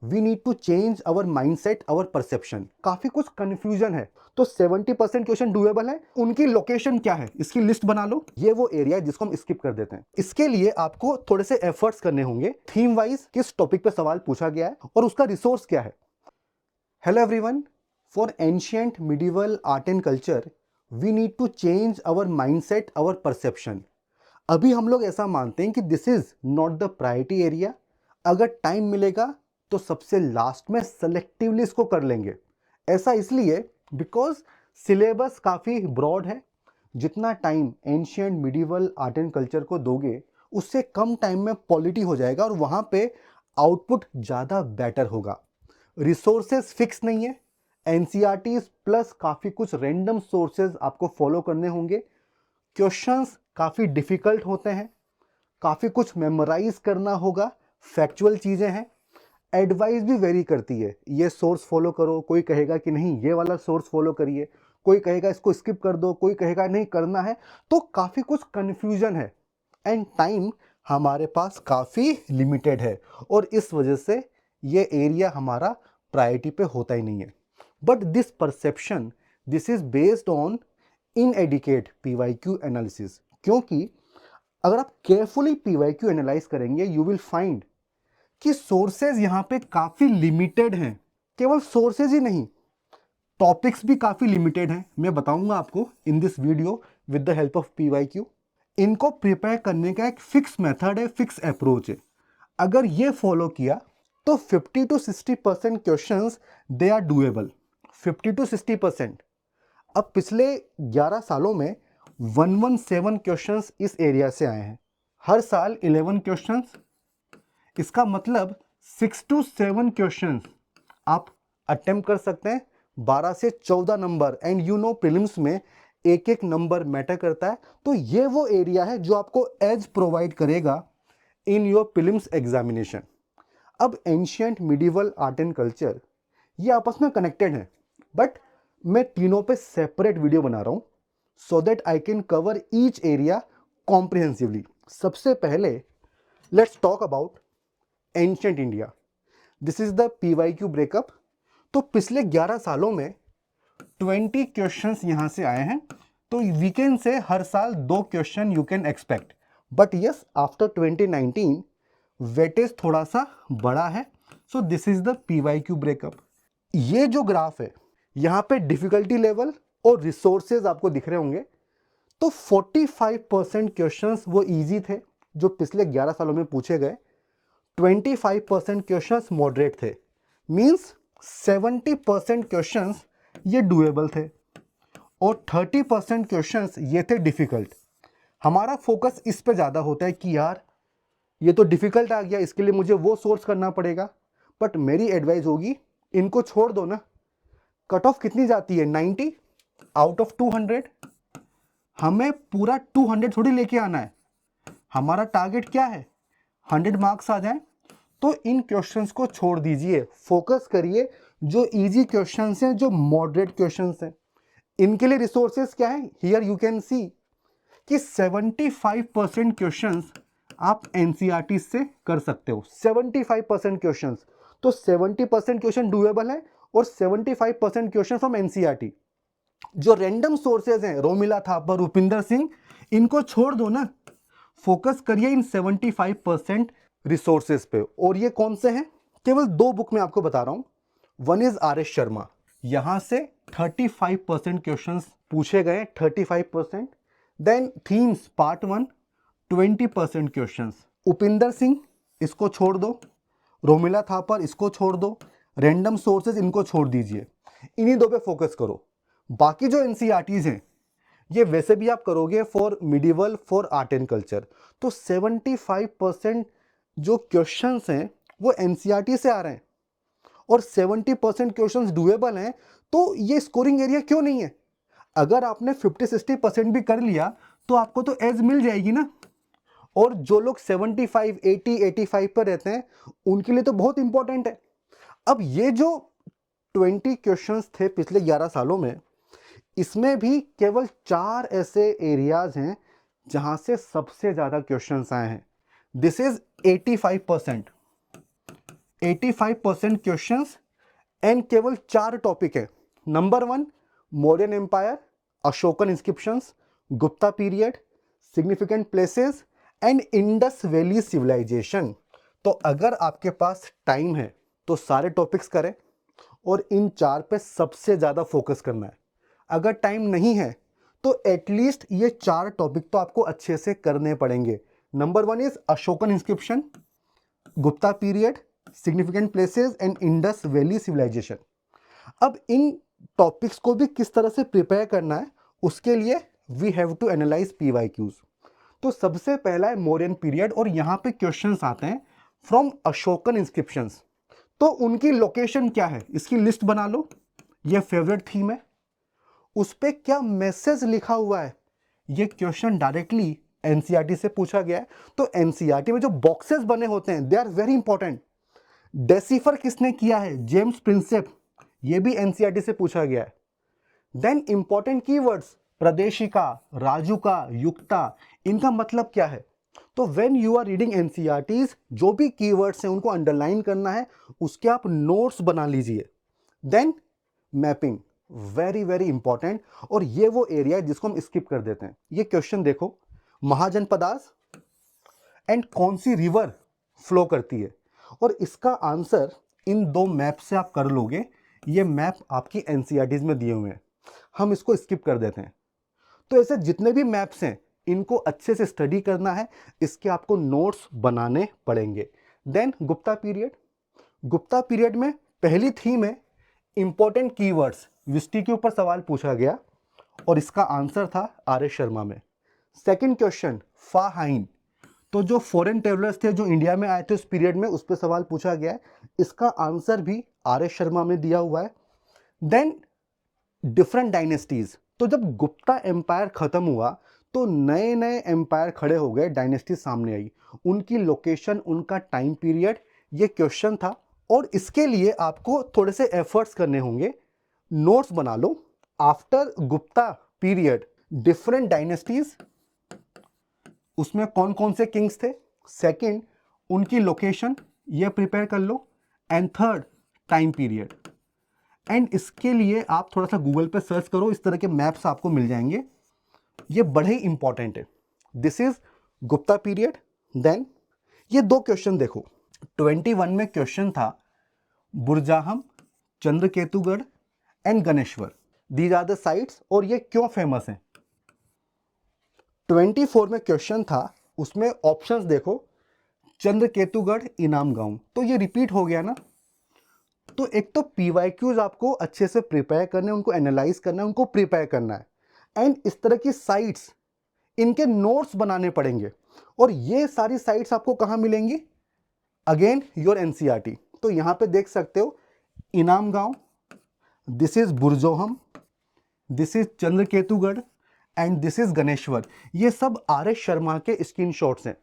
We need to change our mindset, our perception. काफी कुछ confusion है। तो 70% क्वेश्चन डूएबल है। उनकी लोकेशन क्या है इसकी लिस्ट बना लो। ये वो एरिया है जिसको हम स्किप कर देते हैं। इसके लिए आपको थोड़े से एफर्ट्स करने होंगे। थीम वाइज किस टॉपिक पे सवाल पूछा गया है और उसका रिसोर्स क्या है। Hello everyone, for ancient medieval art and culture we need to change our mindset, our perception. अभी हम लोग ऐसा मानते हैं कि this is not the priority area. अगर टाइम मिलेगा तो सबसे लास्ट में सेलेक्टिवली इसको कर लेंगे। ऐसा इसलिए बिकॉज सिलेबस काफ़ी ब्रॉड है। जितना time ancient medieval art and culture को दोगे उससे कम टाइम में पॉलिटी हो जाएगा और वहाँ पे आउटपुट ज़्यादा बेटर होगा। रिसोर्सेज फिक्स नहीं है। एनसीईआरटीज प्लस काफ़ी कुछ रैंडम सोर्सेज आपको फॉलो करने होंगे। क्वेश्चंस काफ़ी डिफ़िकल्ट होते हैं। काफ़ी कुछ मेमोराइज करना होगा। फैक्चुअल चीज़ें हैं। एडवाइस भी वेरी करती है। ये सोर्स फॉलो करो, कोई कहेगा कि नहीं ये वाला सोर्स फॉलो करिए, कोई कहेगा इसको स्किप कर दो, कोई कहेगा नहीं करना है। तो काफ़ी कुछ कन्फ्यूजन है एंड टाइम हमारे पास काफ़ी लिमिटेड है और इस वजह से ये एरिया हमारा प्रायोरिटी पे होता ही नहीं है। But this perception, this is based on inadequate PYQ analysis. क्योंकि अगर आप केयरफुली पीवाईक्यू एनालाइज करेंगे यू विल फाइंड कि सोर्सेज यहाँ पे काफ़ी लिमिटेड हैं। केवल सोर्सेज ही नहीं, टॉपिक्स भी काफ़ी लिमिटेड हैं। मैं बताऊंगा आपको in this video with the help of PYQ. इनको प्रिपेयर करने का एक फिक्स मेथड है, फिक्स अप्रोच है। अगर ये फॉलो किया तो 50 to 60% questions they are doable. 50 to 60%। अब पिछले 11 सालों में 117 क्वेश्चंस इस एरिया से आए हैं। हर साल 11 क्वेश्चंस, इसका मतलब 6 to 7 क्वेश्चंस आप अटेम्प्ट कर सकते हैं। 12 से 14 number and you know prelims में एक एक नंबर मैटर करता है। तो ये वो एरिया है जो आपको एज प्रोवाइड करेगा इन योर प्रीलिम्स एग्जामिनेशन। अब ancient medieval art and culture ये आपस में कनेक्टेड है, बट मैं तीनों पे सेपरेट वीडियो बना रहा हूं so that I can cover each area comprehensively. सबसे पहले let's talk about ancient India. This is the PYQ breakup. तो पिछले 11 सालों में 20 क्वेश्चंस यहां से आए हैं। तो वी कैन से हर साल 2 question you can expect. But yes, after 2019 weightage थोड़ा सा बड़ा है। So this is the PYQ breakup. ये जो ग्राफ है यहां पे डिफिकल्टी लेवल और रिसोर्सेज आपको दिख रहे होंगे। तो 45% क्वेश्चंस वो इजी थे जो पिछले 11 सालों में पूछे गए। 25% क्वेश्चंस मॉडरेट थे। मींस 70% क्वेश्चंस ये डूएबल थे और 30% क्वेश्चंस ये थे डिफिकल्ट। हमारा फोकस इस पे ज़्यादा होता है कि यार ये तो डिफिकल्ट आ गया, इसके लिए मुझे वो सोर्स करना पड़ेगा। बट मेरी एडवाइस होगी इनको छोड़ दो ना। कट ऑफ कितनी जाती है? 90 आउट ऑफ 200। हमें पूरा 200 थोड़ी लेके आना है। हमारा टारगेट क्या है? 100 मार्क्स आ जाए। तो इन क्वेश्चंस को छोड़ दीजिए, फोकस करिए जो इजी क्वेश्चंस हैं, जो मॉडरेट क्वेश्चंस हैं। इनके लिए रिसोर्सेज क्या है? हियर यू कैन सी कि 75% क्वेश्चंस आप एनसीईआरटी से कर सकते हो। 75% क्वेश्चंस। तो 70% क्वेश्चन डूएबल है और 75% क्वेश्चन फ्रॉम एनसीईआरटी। जो रैंडम सोर्सेज हैं, रोमिला थापर, रुपिंदर सिंह, इनको छोड़ दो ना। फोकस करिए इन 75% रिसोर्सेज पे। और ये कौन से हैं? केवल 2 बुक में आपको बता रहा हूं। One is R S Sharma, यहां से 35% क्वेश्चंस पूछे गए। 35%। Then themes part 1, 20% questions. Upinder Singh, इसको छोड़ दो। रोमिला थापर, इसको छोड़ दो। रैंडम सोर्सेज, इनको छोड़ दीजिए। इन्हीं 2 पे फोकस करो। बाकी जो एनसीईआरटीज हैं ये वैसे भी आप करोगे for medieval, for art and culture. तो 75% जो क्वेश्चंस हैं वो एनसीईआरटी से आ रहे हैं और 70% क्वेश्चंस डूएबल हैं। तो ये स्कोरिंग एरिया क्यों नहीं है? अगर आपने 50-60% भी कर लिया तो आपको तो एज मिल जाएगी ना। और जो लोग 75, 80, 85 पर रहते हैं उनके लिए तो बहुत इंपॉर्टेंट है। अब ये जो 20 क्वेश्चंस थे पिछले 11 सालों में, इसमें भी केवल 4 ऐसे एरियाज हैं जहां से सबसे ज्यादा क्वेश्चंस आए हैं। This is 85%। 85% क्वेश्चंस एंड केवल 4 टॉपिक है। Number 1 Mauryan empire, Ashokan inscriptions, Gupta period, significant places and Indus valley civilization. तो अगर आपके पास टाइम है तो सारे टॉपिक्स करें और इन 4 पे सबसे ज़्यादा फोकस करना है। अगर टाइम नहीं है तो एटलीस्ट ये 4 टॉपिक तो आपको अच्छे से करने पड़ेंगे। Number 1 is Ashokan inscription, Gupta period, significant places and Indus valley civilization. अब इन टॉपिक्स को भी किस तरह से प्रिपेयर करना है, उसके लिए we have to analyse PYQs। तो सबसे पहला है मौर्यन पीरियड और यहाँ पे क्वेश्चंस आते हैं फ्रॉम अशोकन इंस्क्रिप्शंस। तो उनकी लोकेशन क्या है, इसकी लिस्ट बना लो, ये फेवरेट थीम है। उस पे क्या मैसेज लिखा हुआ है, ये क्वेश्चन डायरेक्टली एनसीईआरटी से पूछा गया है। तो एनसीईआरटी में जो बॉक्सेस बने होते हैं they are very important. Decipher किसने किया है, जेम्स प्रिंसेप, ये भी एनसीईआरटी से पूछा गया है। Then important keywords, Pradeshika, Rajuka, Yukta, इनका मतलब क्या है। तो when you are reading NCERTs, जो भी कीवर्ड्स हैं उनको अंडरलाइन करना है, उसके आप नोट्स बना लीजिए। Then mapping, very very important, और ये वो एरिया है जिसको हम स्किप कर देते हैं। ये क्वेश्चन देखो, महाजनपदास एंड कौन सी रिवर फ्लो करती है, और इसका आंसर इन 2 मैप से आप कर लोगे। ये मैप आपकी एनसीईआरटीज में दिए हुए हैं, हम इसको स्किप कर देते हैं। तो ऐसे जितने भी मैप्स हैं इनको अच्छे से स्टडी करना है, इसके आपको नोट्स बनाने पड़ेंगे। Then Gupta period, Gupta period में पहली थीम है इंपॉर्टेंट कीवर्ड्स। विस्टी के ऊपर सवाल पूछा गया और इसका आंसर था आर एस शर्मा में। सेकंड क्वेश्चन फा हाइन, तो जो फॉरेन ट्रेवलर्स थे जो इंडिया में आए थे उस पीरियड में, उस पर सवाल पूछा गया है, इसका आंसर भी आर एस शर्मा में दिया हुआ है। देन डिफरेंट डायनेस्टीज, तो जब गुप्ता एम्पायर खत्म हुआ तो नए नए एम्पायर खड़े हो गए, डायनेस्टी सामने आई, उनकी लोकेशन, उनका टाइम पीरियड, ये क्वेश्चन था। और इसके लिए आपको थोड़े से एफर्ट्स करने होंगे, नोट्स बना लो। After Gupta period different dynasties, उसमें कौन कौन से किंग्स थे, सेकंड उनकी लोकेशन, ये प्रिपेयर कर लो, and third time period. And इसके लिए आप थोड़ा सा गूगल पे सर्च करो, इस तरह के मैप्स आपको मिल जाएंगे, ये बड़े ही इंपॉर्टेंट है। This is Gupta period. Then ये 2 क्वेश्चन देखो, 21 में क्वेश्चन था Burzahom, Chandraketugarh and Ganeshwar, these are the sites, और ये क्यों फेमस हैं। 24 में क्वेश्चन था, उसमें ऑप्शंस देखो, चंद्रकेतुगढ़, इनाम गांव, तो ये रिपीट हो गया ना। तो एक तो PYQs आपको अच्छे से प्रिपेयर करने, उनको एनालाइज करना है, उनको प्रिपेयर करना है, एंड इस तरह की साइट्स, इनके नोट्स बनाने पड़ेंगे। और ये सारी साइट्स आपको कहाँ मिलेंगी, अगेन योर एनसीईआरटी। तो यहाँ पे देख सकते हो, Inamgaon, this is Burzahom, this is Chandraketugarh and this is Ganeshwar. ये सब आर एस शर्मा के स्क्रीनशॉट्स हैं।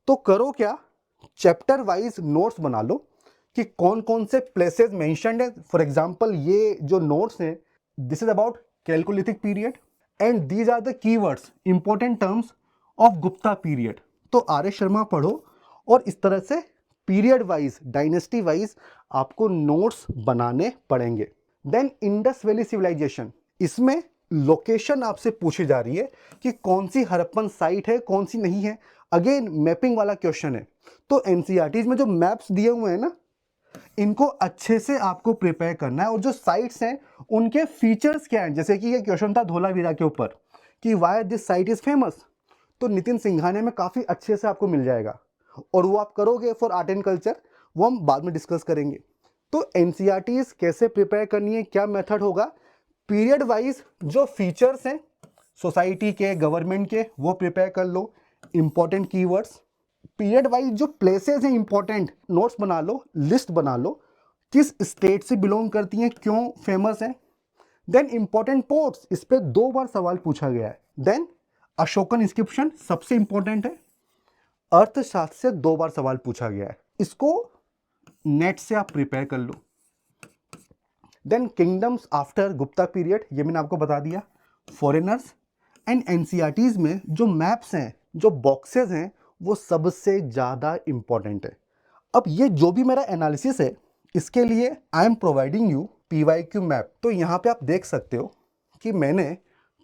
तो करो क्या, चैप्टर वाइज नोट्स बना लो कि कौन कौन से प्लेसेस मेंशन्ड है। फॉर एग्जांपल ये जो नोट्स हैं, this is about chalcolithic period and these are the keywords, important terms of Gupta period. तो आर एस शर्मा पढ़ो और इस तरह से पीरियड वाइज, डायनेस्टी वाइज आपको नोट्स बनाने पड़ेंगे। देन इंडस वैली सिविलाइजेशन, इसमें लोकेशन आपसे पूछी जा रही है कि कौन सी हड़प्पन साइट है, कौन सी नहीं है। अगेन मैपिंग वाला क्वेश्चन है। तो एनसीईआरटीज में जो मैप्स दिए हुए हैं ना, इनको अच्छे से आपको प्रिपेयर करना है, और जो साइट्स हैं उनके फीचर्स क्या हैं। जैसे कि ये क्वेश्चन था धोलावीरा के ऊपर कि why this site is famous, तो नितिन सिंघानिया में काफ़ी अच्छे से आपको मिल जाएगा, और वो आप करोगे फॉर आर्ट एंड कल्चर, वो हम बाद में डिस्कस करेंगे। तो एनसीईआरटीज कैसे प्रिपेयर करनी है, क्या मेथड होगा, पीरियड वाइज जो फीचर्स हैं सोसाइटी के, गवर्नमेंट के, वो प्रिपेयर कर लो। इंपॉर्टेंट कीवर्ड्स, पीरियड वाइज जो प्लेसेस हैं इंपॉर्टेंट, नोट्स बना लो, लिस्ट बना लो, किस स्टेट से बिलोंग करती हैं, क्यों फेमस है। देन इंपॉर्टेंट पोर्ट्स, इस पे 2 बार सवाल पूछा गया है। देन अशोकन इंस्क्रिप्शन सबसे इंपॉर्टेंट है, अर्थशास्त्र से 2 बार सवाल पूछा गया है, इसको नेट से आप प्रिपेयर कर लो। Then kingdoms after Gupta period, ये मैंने आपको बता दिया। फॉरेनर्स एंड एनसीईआरटीज में जो मैप्स हैं, जो बॉक्सेस हैं, वो सबसे ज़्यादा इंपॉर्टेंट है। अब ये जो भी मेरा एनालिसिस है, इसके लिए I am providing you PYQ map. तो यहाँ पे आप देख सकते हो कि मैंने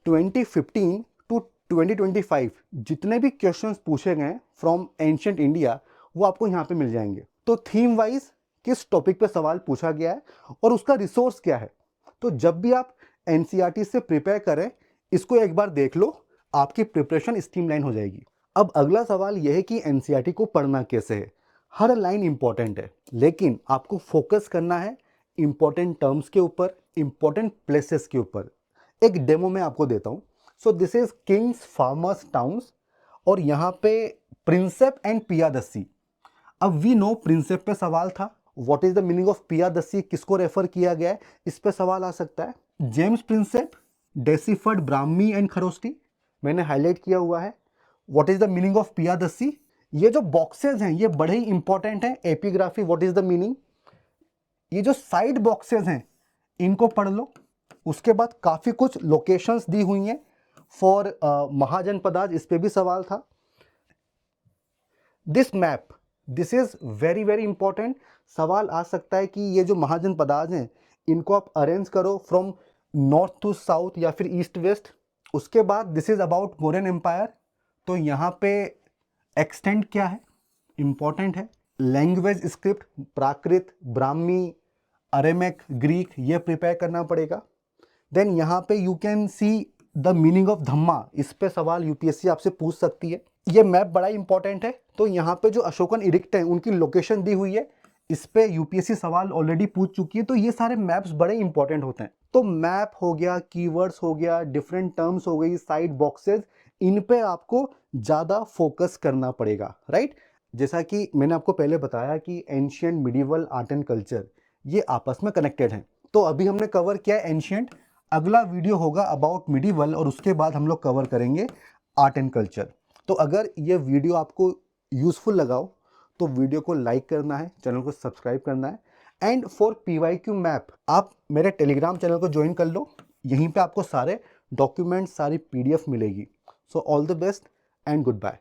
2015 टू 2025 जितने भी क्वेश्चंस पूछे गए फ्रॉम एंशिएंट इंडिया वो आपको यहाँ पे मिल जाएंगे। तो थीम वाइज किस टॉपिक पे सवाल पूछा गया है और उसका रिसोर्स क्या है। तो जब भी आप NCERT से प्रिपेयर करें, इसको एक बार देख लो, आपकी प्रिपरेशन स्ट्रीमलाइन हो जाएगी। अब अगला सवाल यह है कि NCERT को पढ़ना कैसे है। हर लाइन इंपॉर्टेंट है, लेकिन आपको फोकस करना है इंपॉर्टेंट टर्म्स के ऊपर, इंपॉर्टेंट प्लेसेस के ऊपर। एक डेमो मैं आपको देता हूँ। So this is Kings farmers towns और यहाँ पे प्रिंसेप एंड पियादस्सी। अब वी नो प्रिंसेप पे सवाल था, what is the meaning of Piyadassi, किसको रेफर किया गया है, इस पे सवाल आ सकता है। James Prinsep, deciphered, Brahmi and Kharosthi, मैंने हाईलाइट किया हुआ है। What is the meaning of Piyadassi, ये जो बॉक्सेस हैं ये बड़े ही इंपॉर्टेंट हैं। Epigraphy, what is the meaning, ये जो साइड बॉक्सेस हैं इनको पढ़ लो। उसके बाद काफी कुछ लोकेशंस दी हुई हैं फॉर महाजनपदाज, इस पे भी सवाल था। This map, this is very very important. सवाल आ सकता है कि ये जो महाजनपदाज हैं इनको आप अरेंज करो फ्रॉम नॉर्थ टू साउथ या फिर ईस्ट वेस्ट। उसके बाद this is about Mauryan empire, तो यहाँ पे एक्सटेंट क्या है, इंपॉर्टेंट है। Language script, Prakrit, Brahmi, Aramaic, Greek, ये प्रिपेयर करना पड़ेगा। देन यहाँ पे you can see the meaning of dhamma, इस पे सवाल यूपीएससी आपसे पूछ सकती है। ये मैप बड़ा इंपॉर्टेंट है। तो यहाँ पे जो अशोकन इरिक्ट है उनकी लोकेशन दी हुई है, इस पे यूपीएससी सवाल ऑलरेडी पूछ चुकी है। तो ये सारे मैप्स बड़े इंपॉर्टेंट होते हैं। तो मैप हो गया, कीवर्ड्स हो गया, डिफरेंट टर्म्स हो गई, साइड बॉक्सेस, इन पे आपको ज़्यादा फोकस करना पड़ेगा, राइट। जैसा कि मैंने आपको पहले बताया कि ancient, medieval, art and culture ये आपस में कनेक्टेड हैं। तो अभी हमने कवर किया एंशिएंट, अगला वीडियो होगा अबाउट मिडिवल और उसके बाद हम लोग कवर करेंगे आर्ट एंड कल्चर। तो अगर ये वीडियो आपको यूज़फुल लगा हो तो वीडियो को लाइक करना है, चैनल को सब्सक्राइब करना है। एंड फॉर PYQ मैप आप मेरे टेलीग्राम चैनल को ज्वाइन कर लो, यहीं पे आपको सारे डॉक्यूमेंट्स, सारी PDF मिलेगी। So all the best and good bye.